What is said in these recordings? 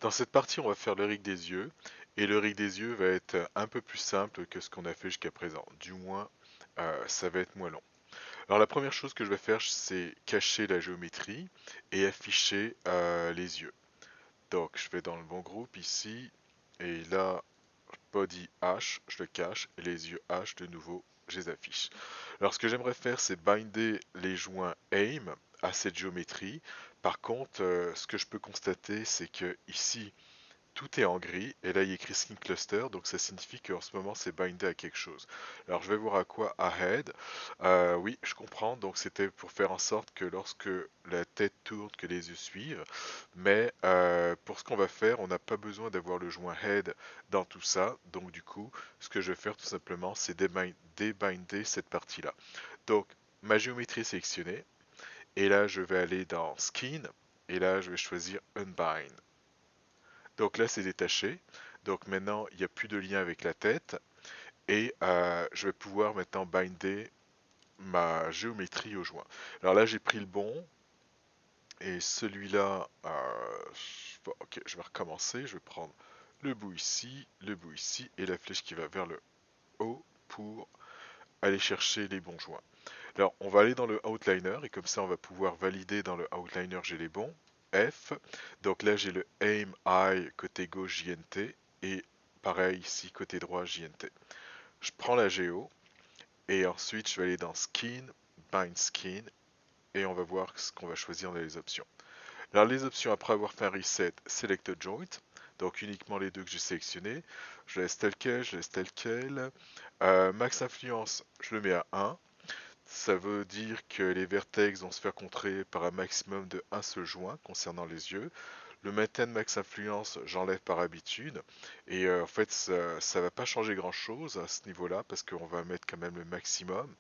Dans cette partie, on va faire le rig des yeux, et le rig des yeux va être un peu plus simple que ce qu'on a fait jusqu'à présent. Du moins, ça va être moins long. Alors la première chose que je vais faire, c'est cacher la géométrie et afficher les yeux. Donc je vais dans le bon groupe ici, et là, body H, je le cache, et les yeux H, de nouveau, je les affiche. Alors ce que j'aimerais faire, c'est binder les joints aim à cette géométrie. Par contre, ce que je peux constater, c'est que ici, tout est en gris, et là il y a écrit Skin Cluster, donc ça signifie qu'en ce moment c'est bindé à quelque chose. Alors je vais voir à quoi Ahead. Oui, je comprends, donc c'était pour faire en sorte que lorsque la tête tourne, que les yeux suivent, mais pour ce qu'on va faire, on n'a pas besoin d'avoir le joint Head dans tout ça, donc du coup, ce que je vais faire tout simplement, c'est débinder cette partie-là. Donc, ma géométrie est sélectionnée, et là je vais aller dans Skin, et là je vais choisir Unbind. Donc là, c'est détaché. Donc maintenant, il n'y a plus de lien avec la tête. Et je vais pouvoir maintenant binder ma géométrie au joint. Alors là, j'ai pris le bon. Et celui-là, bon, ok, je vais recommencer. Je vais prendre le bout ici, et la flèche qui va vers le haut pour aller chercher les bons joints. Alors, on va aller dans le outliner, et comme ça, on va pouvoir valider dans le outliner, j'ai les bons. F. Donc là, j'ai le aim eye côté gauche JNT, et pareil ici côté droit JNT. Je prends la géo, et ensuite je vais aller dans Skin, Bind Skin, et on va voir ce qu'on va choisir dans les options. Alors les options, après avoir fait un reset, Select a Joint, donc uniquement les deux que j'ai sélectionnés. Je laisse tel quel, je laisse tel quel. Max Influence, je le mets à 1. Ça veut dire que les vertex vont se faire contrer par un maximum de un seul joint concernant les yeux. Le maintain max influence, j'enlève par habitude. Et en fait, ça va pas changer grand chose à ce niveau-là parce qu'on va mettre quand même le maximum.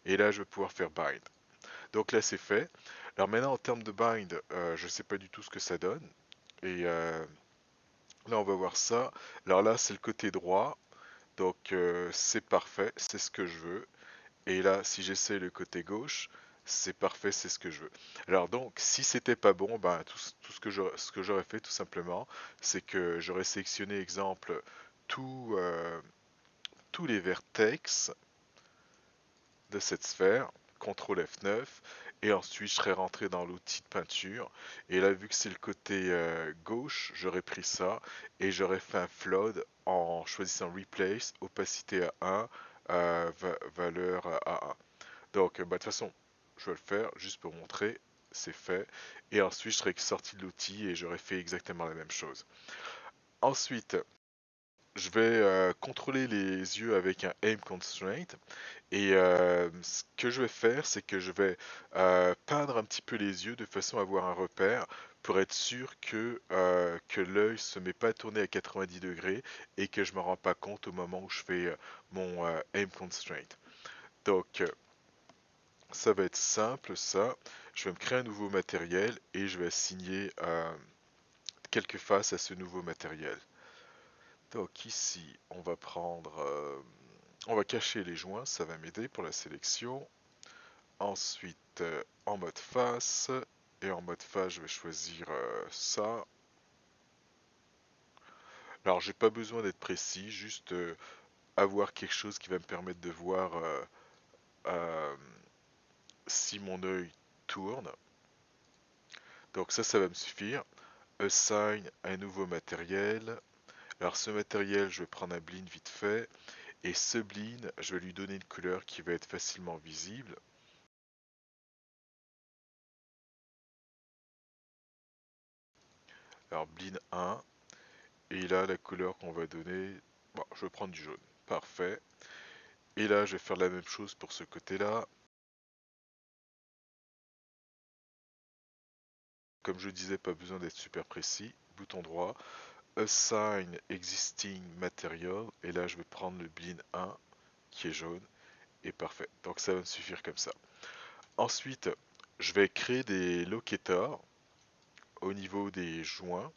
Et là, je vais pouvoir faire bind. Donc là, c'est fait. Alors maintenant, en termes de bind, je sais pas du tout ce que ça donne. Et là, on va voir ça. Alors là, c'est le côté droit. Donc c'est parfait, c'est ce que je veux. Et là, si j'essaie le côté gauche, c'est parfait, c'est ce que je veux. Alors donc, si c'était pas bon, ben, tout ce que j'aurais fait tout simplement, c'est que j'aurais sélectionné, exemple, tout, tous les vertex de cette sphère, CTRL F9, et ensuite je serais rentré dans l'outil de peinture. Et là, vu que c'est le côté gauche, j'aurais pris ça, et j'aurais fait un flood en choisissant Replace, opacité à 1, valeur à 1. Donc, bah, de toute façon, je vais le faire juste pour montrer, c'est fait. Et ensuite, je serais sorti de l'outil et j'aurais fait exactement la même chose. Ensuite, je vais contrôler les yeux avec un aim constraint. Et ce que je vais faire, c'est que je vais peindre un petit peu les yeux de façon à avoir un repère pour être sûr que l'œil se met pas à tourner à 90 degrés et que je me rends pas compte au moment où je fais mon aim constraint. Donc, ça va être simple, ça. Je vais me créer un nouveau matériel et je vais assigner quelques faces à ce nouveau matériel. Donc ici, on va prendre, on va cacher les joints, ça va m'aider pour la sélection. Ensuite, en mode face, et en mode face, je vais choisir ça. Alors, j'ai pas besoin d'être précis, juste avoir quelque chose qui va me permettre de voir euh, si mon œil tourne. Donc ça va me suffire. Assign un nouveau matériel. Alors ce matériel, je vais prendre un bleen vite fait. Et ce bleen, je vais lui donner une couleur qui va être facilement visible. Alors bleen 1. Et là, la couleur qu'on va donner, bon, je vais prendre du jaune. Parfait. Et là, je vais faire la même chose pour ce côté-là. Comme je disais, pas besoin d'être super précis. Bouton droit. Assign existing material. Et là, je vais prendre le bleen 1 qui est jaune. Et parfait. Donc ça va me suffire comme ça. Ensuite, je vais créer des locators au niveau des joints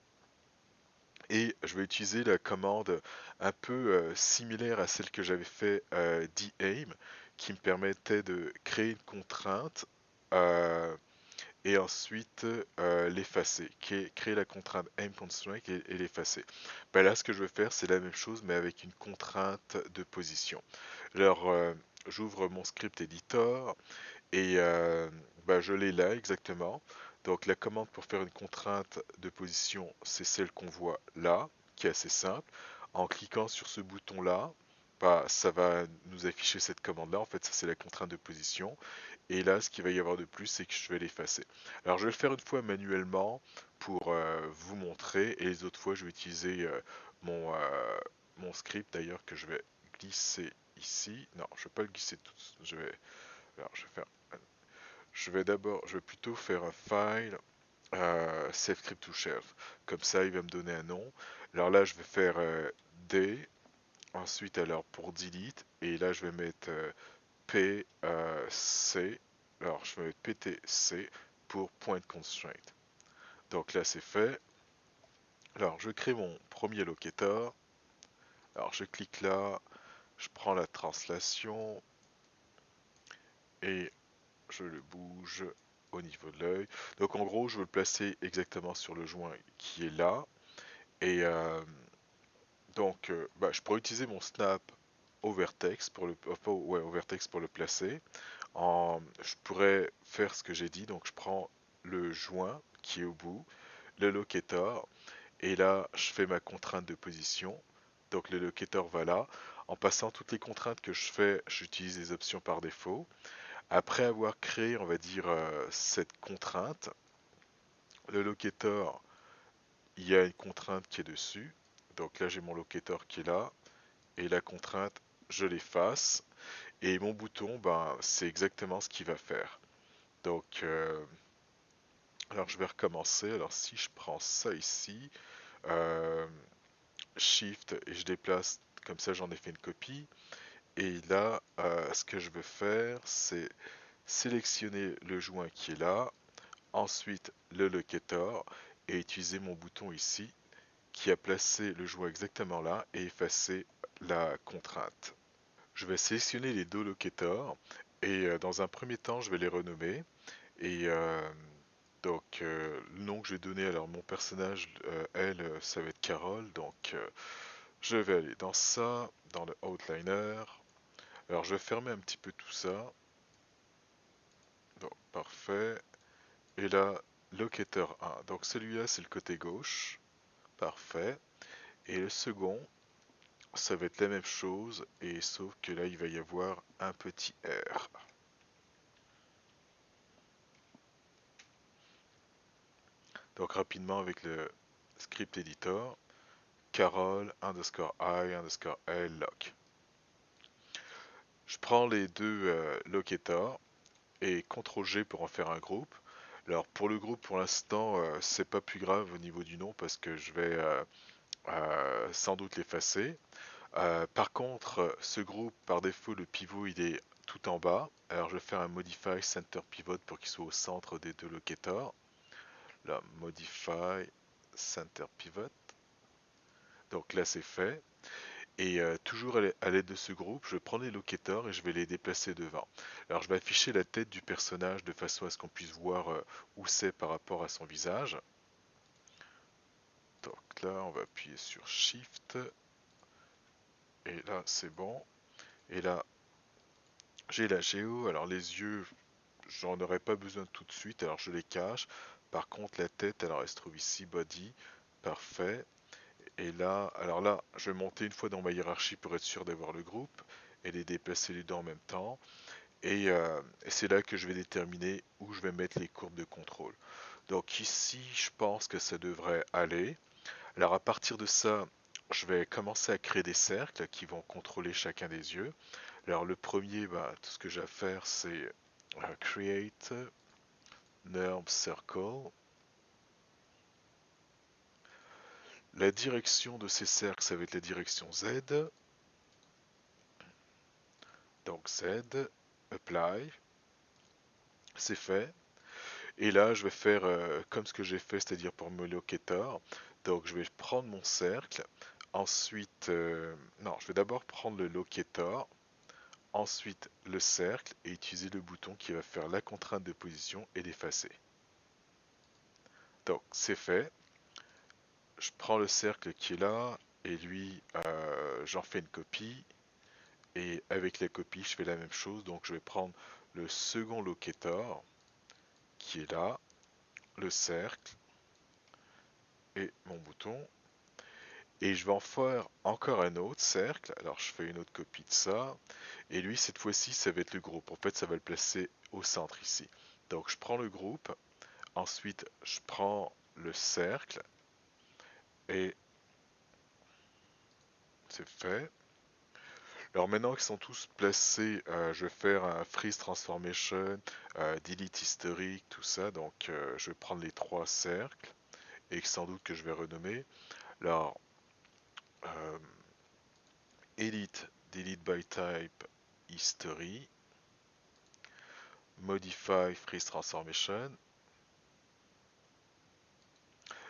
et je vais utiliser la commande un peu similaire à celle que j'avais fait d'aim qui me permettait de créer une contrainte euh, et ensuite l'effacer, créer la contrainte aimConstraint et l'effacer. Ben là, ce que je vais faire, c'est la même chose, mais avec une contrainte de position. Alors, j'ouvre mon script editor et ben, je l'ai là exactement. Donc, la commande pour faire une contrainte de position, c'est celle qu'on voit là, qui est assez simple. En cliquant sur ce bouton-là, bah, ça va nous afficher cette commande-là. En fait, ça, c'est la contrainte de position. Et là, ce qu'il va y avoir de plus, c'est que je vais l'effacer. Alors, je vais le faire une fois manuellement pour vous montrer, et les autres fois, je vais utiliser mon, mon script d'ailleurs que je vais glisser ici. Non, je ne vais pas le glisser tout. Je vais, alors, je vais plutôt faire un file save script to shelf. Comme ça, il va me donner un nom. Alors là, je vais faire D. Ensuite, alors pour delete, et là, je vais mettre PC. Alors, je vais mettre PTC pour point constraint. Donc là, c'est fait. Alors, je crée mon premier locator. Alors, je clique là, je prends la translation et je le bouge au niveau de l'œil. Donc, en gros, je veux le placer exactement sur le joint qui est là. Et donc, bah, je pourrais utiliser mon snap au vertex pour le, ouais, au vertex pour le placer. Je pourrais faire ce que j'ai dit, donc je prends le joint qui est au bout, le locator, et là je fais ma contrainte de position. Donc le locator va là. En passant toutes les contraintes que je fais, j'utilise les options par défaut. Après avoir créé, on va dire, cette contrainte, le locator, il y a une contrainte qui est dessus. Donc là j'ai mon locator qui est là, et la contrainte, je l'efface. Et mon bouton, ben, c'est exactement ce qu'il va faire. Donc, alors je vais recommencer. Alors si je prends ça ici, euh, Shift et je déplace, comme ça j'en ai fait une copie. Et là, ce que je veux faire, c'est sélectionner le joint qui est là, ensuite le locator et utiliser mon bouton ici qui a placé le joint exactement là et effacer la contrainte. Je vais sélectionner les deux locators et dans un premier temps, je vais les renommer. Et le nom que je vais donner, alors mon personnage, elle, ça va être Carole. Donc, je vais aller dans ça, dans le Outliner. Alors, je vais fermer un petit peu tout ça. Donc, parfait. Et là, Locator 1. Donc, celui-là, c'est le côté gauche. Parfait. Et le second, ça va être la même chose. Et sauf que là, il va y avoir un petit R. Donc, rapidement, avec le script editor. Carole underscore I underscore L lock. Je prends les deux locators et CTRL G pour en faire un groupe. Alors pour le groupe pour l'instant c'est pas plus grave au niveau du nom parce que je vais sans doute l'effacer. Par contre ce groupe par défaut le pivot il est tout en bas. Alors je vais faire un modify center pivot pour qu'il soit au centre des deux locators. Là modify center pivot. Donc là c'est fait. Et toujours à l'aide de ce groupe, je prends les locators et je vais les déplacer devant. Alors je vais afficher la tête du personnage de façon à ce qu'on puisse voir où c'est par rapport à son visage. Donc là, on va appuyer sur Shift. Et là, c'est bon. Et là, j'ai la géo. Alors les yeux, j'en aurais pas besoin tout de suite. Alors je les cache. Par contre, la tête, alors elle se trouve ici, Body. Parfait. Et là, alors là, je vais monter une fois dans ma hiérarchie pour être sûr d'avoir le groupe et les déplacer les deux en même temps. Et c'est là que je vais déterminer où je vais mettre les courbes de contrôle. Donc ici, je pense que ça devrait aller. Alors à partir de ça, je vais commencer à créer des cercles qui vont contrôler chacun des yeux. Alors le premier, bah, tout ce que j'ai à faire, c'est create norm circle. La direction de ces cercles, ça va être la direction Z. Donc Z, apply, c'est fait. Et là, je vais faire comme ce que j'ai fait, c'est-à-dire pour me locator. Donc, je vais prendre mon cercle. Ensuite, non, je vais d'abord prendre le locator. Ensuite, le cercle et utiliser le bouton qui va faire la contrainte de position et l'effacer. Donc c'est fait. Je prends le cercle qui est là et lui, j'en fais une copie. Et avec la copie, je fais la même chose. Donc je vais prendre le second locator qui est là, le cercle et mon bouton. Et je vais en faire encore un autre cercle. Alors je fais une autre copie de ça. Et lui, cette fois-ci, ça va être le groupe. En fait, ça va le placer au centre ici. Donc je prends le groupe. Ensuite, je prends le cercle. Et c'est fait. Alors maintenant qu'ils sont tous placés, je vais faire un freeze transformation, delete historique, tout ça. Donc je vais prendre les trois cercles et sans doute que je vais renommer. Alors, euh, edit, delete by type, history, modify freeze transformation.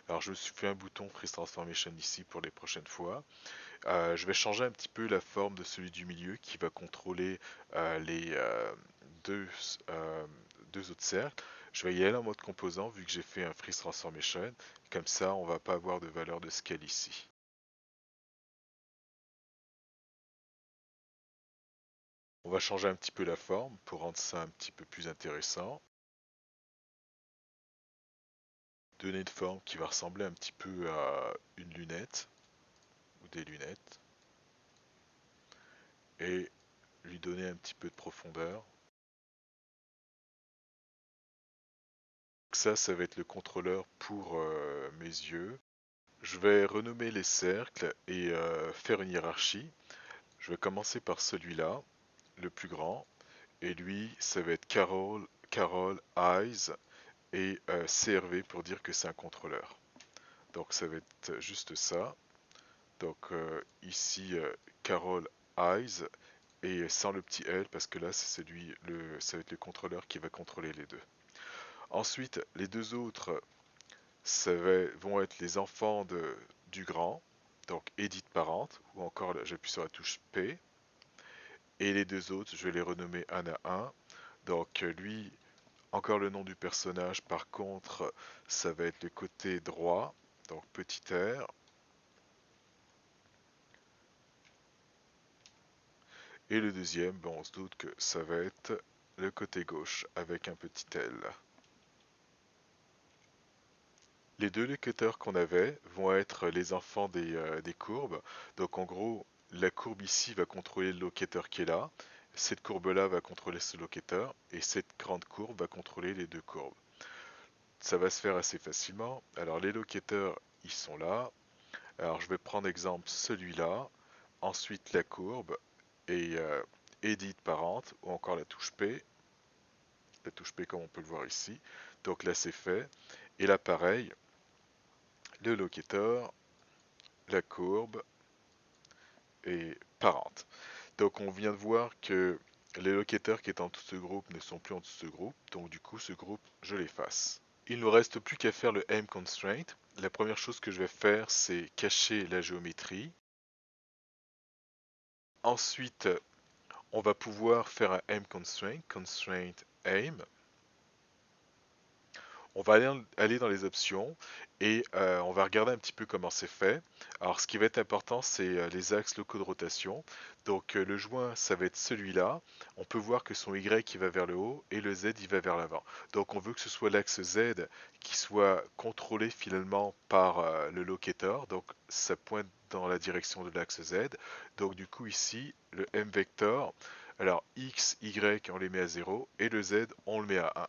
Alors je me suis fait un bouton freeze transformation ici pour les prochaines fois. Je vais changer un petit peu la forme de celui du milieu qui va contrôler les deux, euh, deux autres cercles. Je vais y aller en mode composant vu que j'ai fait un freeze transformation. Comme ça, on va pas avoir de valeur de scale ici. On va changer un petit peu la forme pour rendre ça un petit peu plus intéressant. Donner une forme qui va ressembler un petit peu à une lunette ou des lunettes. Et lui donner un petit peu de profondeur. Ça va être le contrôleur pour mes yeux. Je vais renommer les cercles et faire une hiérarchie. Je vais commencer par celui-là, le plus grand. Et lui, ça va être Carol, Eyes et CRV pour dire que c'est un contrôleur. Donc ça va être juste ça. Donc ici, Carol, Eyes et sans le petit L parce que là, c'est ça va être le contrôleur qui va contrôler les deux. Ensuite, les deux autres, vont être les enfants du grand, donc Edit Parent, ou encore j'appuie sur la touche P. Et les deux autres, je vais les renommer un à un. Donc lui, encore le nom du personnage, par contre, ça va être le côté droit, donc petit r. Et le deuxième, bon, on se doute que ça va être le côté gauche avec un petit L. Les deux locuteurs qu'on avait vont être les enfants des courbes. Donc en gros, la courbe ici va contrôler le locateur qui est là. Cette courbe-là va contrôler ce locateur. Et cette grande courbe va contrôler les deux courbes. Ça va se faire assez facilement. Alors les locateurs, ils sont là. Alors je vais prendre exemple celui-là. Ensuite la courbe. Et Edit Parent ou encore la touche P. La touche P comme on peut le voir ici. Donc là c'est fait. Et là pareil, le locator, la courbe et parent. Donc on vient de voir que les locateurs qui étaient en dessous de ce groupe ne sont plus en dessous de ce groupe, donc du coup ce groupe je l'efface. Il ne nous reste plus qu'à faire le aim constraint. La première chose que je vais faire c'est cacher la géométrie. Ensuite on va pouvoir faire un aim constraint aim. On va aller dans les options et on va regarder un petit peu comment c'est fait. Alors ce qui va être important c'est les axes locaux de rotation. Donc le joint ça va être celui-là. On peut voir que son Y il va vers le haut et le Z il va vers l'avant. Donc on veut que ce soit l'axe Z qui soit contrôlé finalement par le locator. Donc ça pointe dans la direction de l'axe Z. Donc du coup ici le M vector. Alors X, Y on les met à 0 et le Z on le met à 1.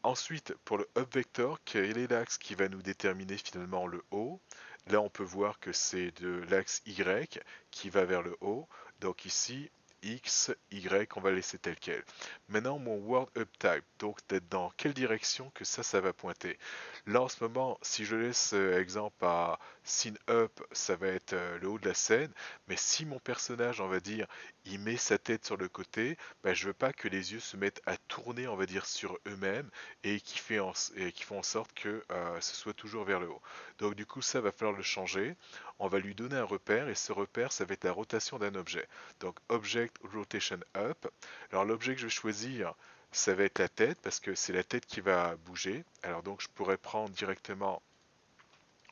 Ensuite, pour le up vector, quel est l'axe qui va nous déterminer finalement le haut? Là, on peut voir que c'est de l'axe Y qui va vers le haut. Donc ici, X, Y, on va laisser tel quel. Maintenant, mon word up type, donc dans quelle direction que ça va pointer. Là, en ce moment, si je laisse exemple à scene up, ça va être le haut de la scène. Mais si mon personnage, on va dire, il met sa tête sur le côté, ben, je veux pas que les yeux se mettent à tourner, on va dire, sur eux-mêmes et qui font en sorte que ce soit toujours vers le haut. Donc du coup, ça va falloir le changer. On va lui donner un repère et ce repère, ça va être la rotation d'un objet. Donc Object Rotation Up. Alors l'objet que je vais choisir, ça va être la tête, parce que c'est la tête qui va bouger. Alors donc je pourrais prendre directement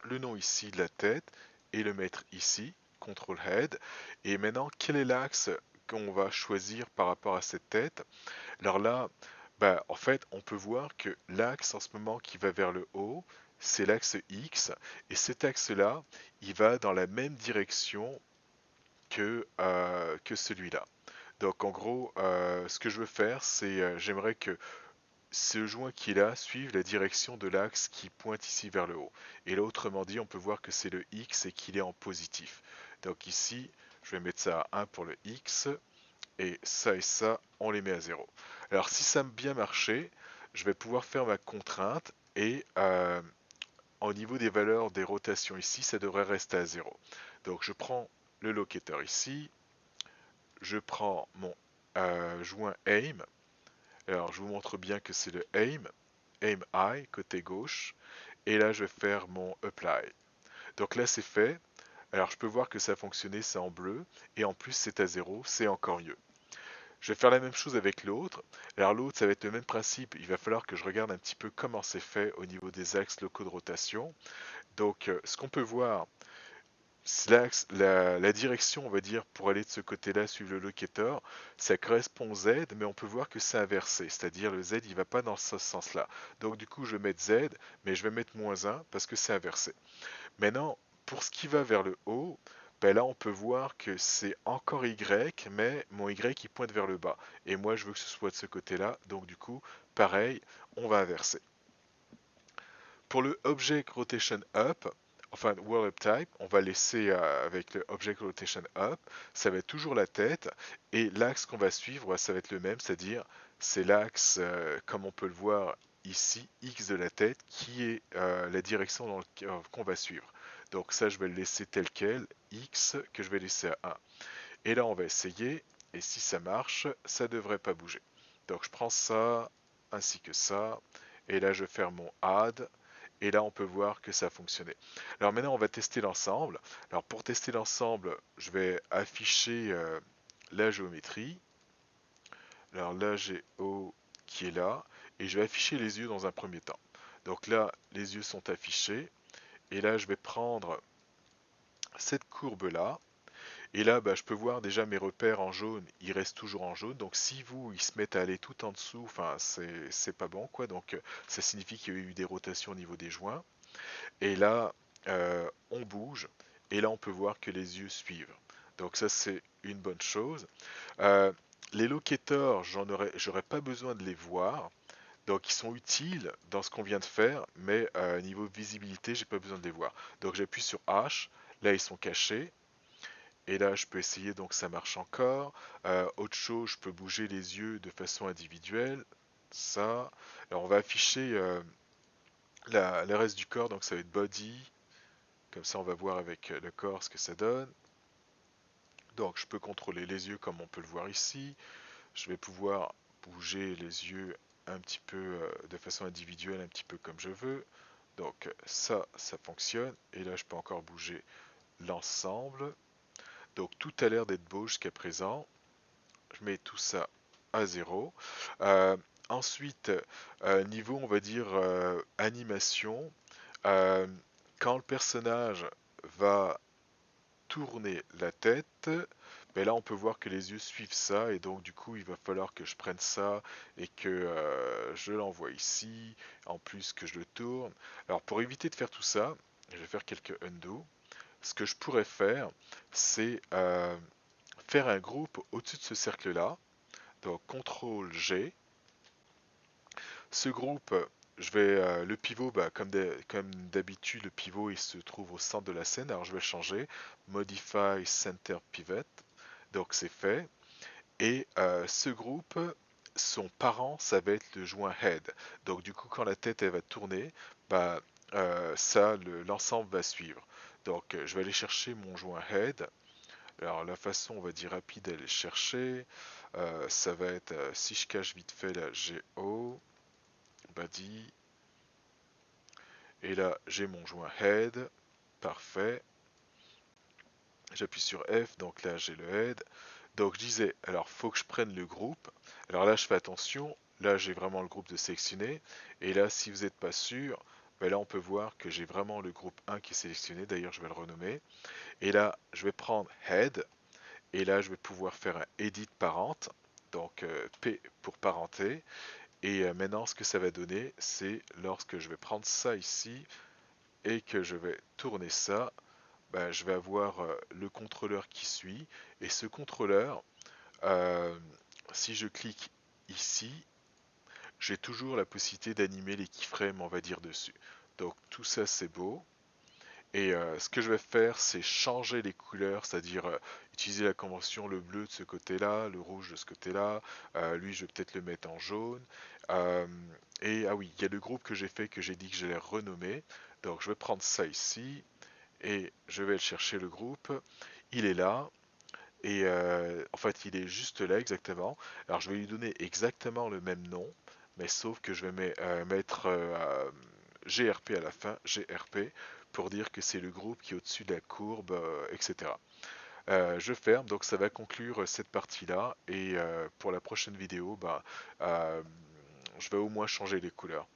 le nom ici de la tête et le mettre ici, Control Head. Et maintenant, quel est l'axe qu'on va choisir par rapport à cette tête? Alors là, bah, en fait, on peut voir que l'axe en ce moment qui va vers le haut, c'est l'axe X, et cet axe-là, il va dans la même direction que celui-là. Donc en gros, ce que je veux faire, c'est j'aimerais que ce joint qui est là suive la direction de l'axe qui pointe ici vers le haut. Et là, autrement dit, on peut voir que c'est le X et qu'il est en positif. Donc ici, je vais mettre ça à 1 pour le X, et ça, on les met à 0. Alors si ça a bien marché, je vais pouvoir faire ma contrainte, et au niveau des valeurs des rotations ici, ça devrait rester à 0. Donc je prends le locator ici, je prends mon joint aim. Alors je vous montre bien que c'est le aim high côté gauche, et là je vais faire mon apply. Donc là c'est fait. Alors je peux voir que ça a fonctionné, c'est en bleu, et en plus c'est à 0, c'est encore mieux. Je vais faire la même chose avec l'autre. Alors l'autre, ça va être le même principe. Il va falloir que je regarde un petit peu comment c'est fait au niveau des axes locaux de rotation. Donc ce qu'on peut voir, c'est la direction, on va dire, pour aller de ce côté-là, suivre le locator, ça correspond au Z, mais on peut voir que c'est inversé. C'est-à-dire le Z, il va pas dans ce sens-là. Donc du coup, je vais mettre Z, mais je vais mettre -1 parce que c'est inversé. Maintenant, pour ce qui va vers le haut, ben là on peut voir que c'est encore Y, mais mon Y il pointe vers le bas. Et moi je veux que ce soit de ce côté-là, donc du coup, pareil, on va inverser. Pour le Object Rotation Up, enfin World Up Type, on va laisser avec le Object Rotation Up, ça va être toujours la tête, et l'axe qu'on va suivre, ça va être le même, c'est-à-dire c'est l'axe, comme on peut le voir ici, X de la tête, qui est la direction qu'on va suivre. Donc ça, je vais le laisser tel quel, X, que je vais laisser à 1. Et là, on va essayer, et si ça marche, ça ne devrait pas bouger. Donc je prends ça, ainsi que ça, et là je vais faire mon add, et là on peut voir que ça a fonctionné. Alors maintenant on va tester l'ensemble. Alors pour tester l'ensemble, je vais afficher la géométrie. Alors la géo qui est là, et je vais afficher les yeux dans un premier temps. Donc là les yeux sont affichés, et là je vais prendre cette courbe là. Et là, bah, je peux voir déjà mes repères en jaune, ils restent toujours en jaune. Donc si vous, ils se mettent à aller tout en dessous, enfin c'est pas bon quoi. Donc ça signifie qu'il y a eu des rotations au niveau des joints. Et là, on bouge. Et là, on peut voir que les yeux suivent. Donc ça, c'est une bonne chose. Euh, les locators, j'aurais pas besoin de les voir. Donc ils sont utiles dans ce qu'on vient de faire, mais niveau visibilité, j'ai pas besoin de les voir. Donc j'appuie sur H. Là, ils sont cachés. Et là, je peux essayer, donc ça marche encore. Autre chose, je peux bouger les yeux de façon individuelle. Ça. Alors, on va afficher le reste du corps, donc ça va être body. Comme ça, on va voir avec le corps ce que ça donne. Donc, je peux contrôler les yeux comme on peut le voir ici. Je vais pouvoir bouger les yeux un petit peu de façon individuelle, un petit peu comme je veux. Donc, ça fonctionne. Et là, je peux encore bouger l'ensemble. Donc, tout a l'air d'être beau jusqu'à présent. Je mets tout ça à 0. Euh, Ensuite, niveau, on va dire, animation, euh, quand le personnage va tourner la tête, ben là on peut voir que les yeux suivent ça, et donc du coup il va falloir que je prenne ça et que je l'envoie ici, en plus que je le tourne. Alors pour éviter de faire tout ça, je vais faire quelques undo. Ce que je pourrais faire, c'est faire un groupe au-dessus de ce cercle-là. Donc CTRL G. Ce groupe, je vais le pivot, bah, comme d'habitude, le pivot il se trouve au centre de la scène. Alors je vais changer, Modify Center Pivot. Donc c'est fait. Et ce groupe, son parent, ça va être le joint Head. Donc du coup, quand la tête elle va tourner, bah, ça, l'ensemble va suivre. Donc je vais aller chercher mon joint Head. Alors la façon, on va dire rapide d'aller le chercher, ça va être, si je cache vite fait la GO, body, et là j'ai mon joint head, parfait, j'appuie sur F, donc là j'ai le head, donc je disais, alors faut que je prenne le groupe, alors là je fais attention, Là, j'ai vraiment le groupe de sélectionné. Et là, si vous n'êtes pas sûr, ben là, on peut voir que j'ai vraiment le groupe 1 qui est sélectionné. D'ailleurs, je vais le renommer. Et là, je vais prendre Head. Et là, je vais pouvoir faire un Edit Parent. Donc, P pour parenté. Et maintenant, ce que ça va donner, c'est lorsque je vais prendre ça ici et que je vais tourner ça, ben, je vais avoir le contrôleur qui suit. Et ce contrôleur, euh, si je clique ici, j'ai toujours la possibilité d'animer les keyframes, on va dire, dessus. Donc tout ça, c'est beau. Et ce que je vais faire, c'est changer les couleurs, c'est-à-dire utiliser la convention, le bleu de ce côté-là, le rouge de ce côté-là. Lui, je vais peut-être le mettre en jaune. Euh, et ah oui, il y a le groupe que j'ai fait, que j'ai dit que j'allais renommer. Donc je vais prendre ça ici et je vais chercher le groupe. Il est là. Et en fait, il est juste là exactement. Alors, je vais lui donner exactement le même nom, mais sauf que je vais mettre GRP à la fin, GRP, pour dire que c'est le groupe qui est au-dessus de la courbe, etc. Je ferme, donc ça va conclure cette partie-là. Et pour la prochaine vidéo, bah, euh, je vais au moins changer les couleurs.